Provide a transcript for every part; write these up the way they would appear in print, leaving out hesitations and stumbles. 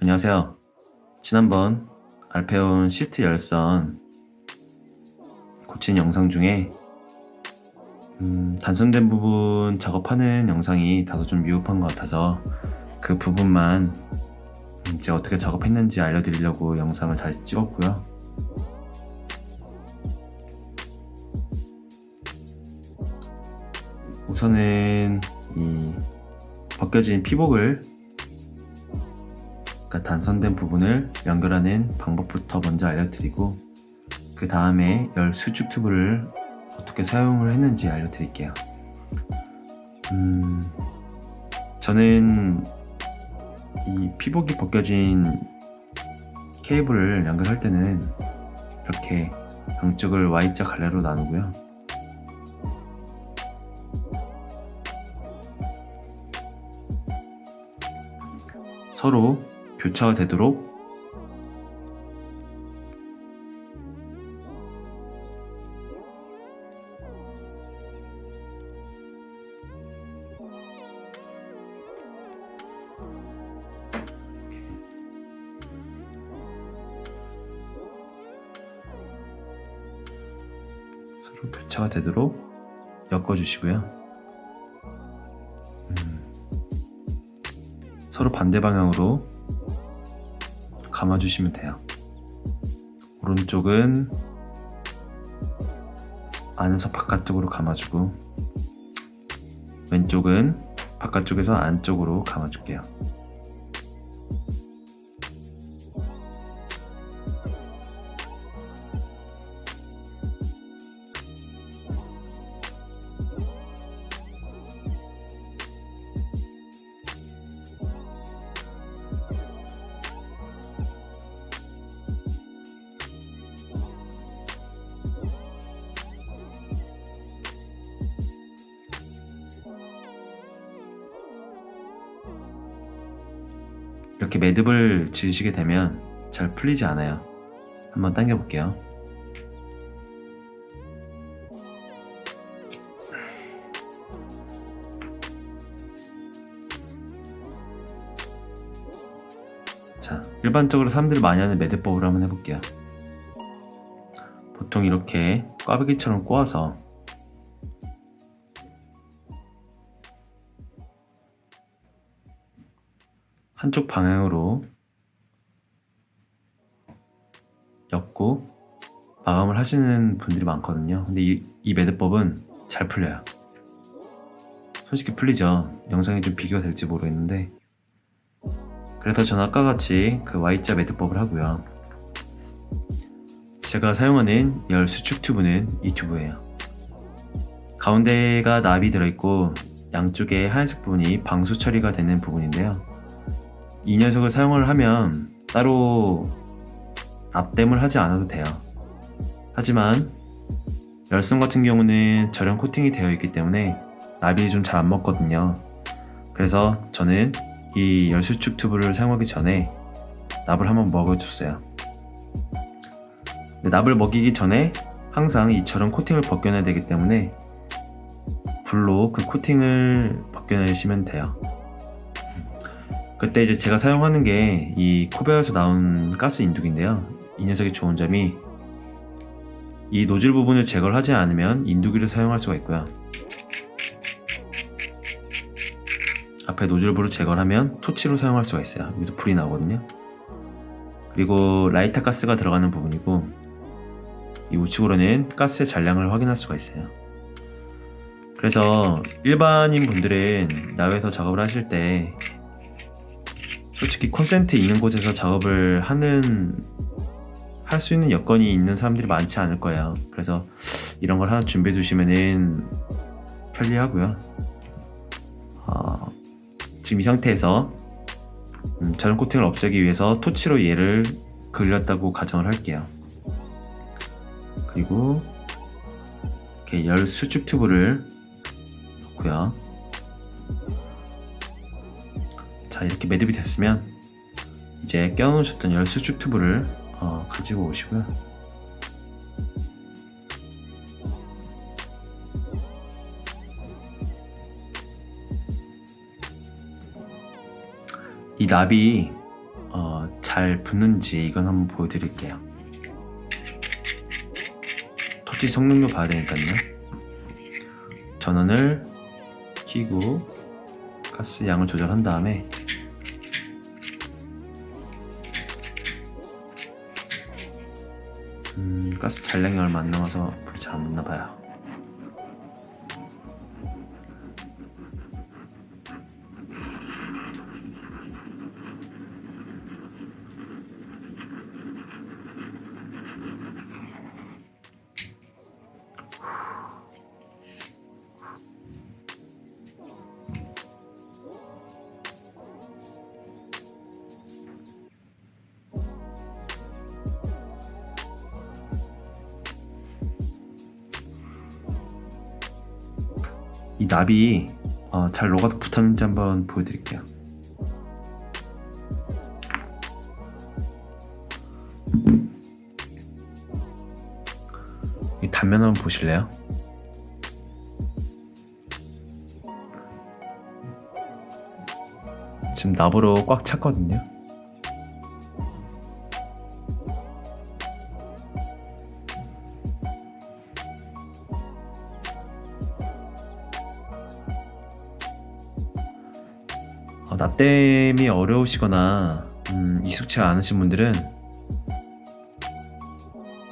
안녕하세요. 지난번 알페온 시트 열선 고친 영상 중에 단선된 부분 작업하는 영상이 다소 좀 미흡한 것 같아서 그 부분만 이제 어떻게 작업했는지 알려드리려고 영상을 다시 찍었고요. 우선은 이 벗겨진 피복을, 그러니까 단선된 부분을 연결하는 방법부터 먼저 알려드리고, 그 다음에 열 수축 튜브를 어떻게 사용을 했는지 알려드릴게요. 저는 이 피복이 벗겨진 케이블을 연결할 때는 이렇게 양쪽을 Y자 갈래로 나누고요. 서로 교차가 되도록 교차가 되도록 엮어주시고요. 서로 반대 방향으로 감아주시면 돼요. 오른쪽은 안에서 바깥쪽으로 감아주고, 왼쪽은 바깥쪽에서 안쪽으로 감아줄게요. 이렇게 매듭을 지으시게 되면 잘 풀리지 않아요. 한번 당겨 볼게요. 자, 일반적으로 사람들이 많이 하는 매듭법으로 한번 해볼게요. 보통 이렇게 꽈배기처럼 꼬아서 한쪽 방향으로 엮고 마감을 하시는 분들이 많거든요. 근데 이 매듭법은 잘 풀려요. 솔직히 풀리죠. 영상이 좀 비교가 될지 모르겠는데, 그래서 저는 아까 같이 그 Y자 매듭법을 하고요. 제가 사용하는 열 수축 튜브는 이 튜브예요. 가운데가 납이 들어있고 양쪽에 하얀색 부분이 방수 처리가 되는 부분인데요. 이 녀석을 사용을 하면 따로 납땜을 하지 않아도 돼요. 하지만 열선 같은 경우는 절연 코팅이 되어 있기 때문에 납이 좀 잘 안 먹거든요. 그래서 저는 이 열수축 튜브를 사용하기 전에 납을 한번 먹여줬어요. 납을 먹이기 전에 항상 이처럼 코팅을 벗겨내야 되기 때문에 불로 그 코팅을 벗겨내시면 돼요. 그때 이제 제가 사용하는 게 이 코베어에서 나온 가스 인두기인데요. 이 녀석이 좋은 점이 이 노즐 부분을 제거를 하지 않으면 인두기를 사용할 수가 있고요. 앞에 노즐부를 제거를 하면 토치로 사용할 수가 있어요. 여기서 불이 나오거든요. 그리고 라이터 가스가 들어가는 부분이고, 이 우측으로는 가스의 잔량을 확인할 수가 있어요. 그래서 일반인 분들은 야외에서 작업을 하실 때 솔직히 콘센트 있는 곳에서 작업을 할 수 있는 여건이 있는 사람들이 많지 않을 거예요. 그래서 이런 걸 하나 준비해 두시면은 편리하고요. 지금 이 상태에서 절연 코팅을 없애기 위해서 토치로 얘를 그렸다고 가정을 할게요. 그리고 이렇게 열 수축 튜브를 넣고요. 자, 이렇게 매듭이 됐으면 이제 껴놓으셨던 열 수축 튜브를 가지고 오시고요. 이 납이 잘 붙는지 이건 한번 보여드릴게요. 토치 성능도 봐야 되니까요. 전원을 켜고 가스 양을 조절한 다음에 가스 잔량이 얼마 안 남아서 불이 잘 안 붙나봐요. 이 납이 잘 녹아서 붙었는지 한번 보여드릴게요. 이 단면 한번 보실래요? 지금 납으로 꽉 찼거든요. 납땜이 어려우시거나 익숙치가 않으신 분들은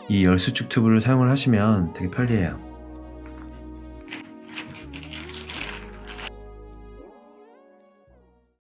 이 열수축 튜브를 사용을 하시면 되게 편리해요.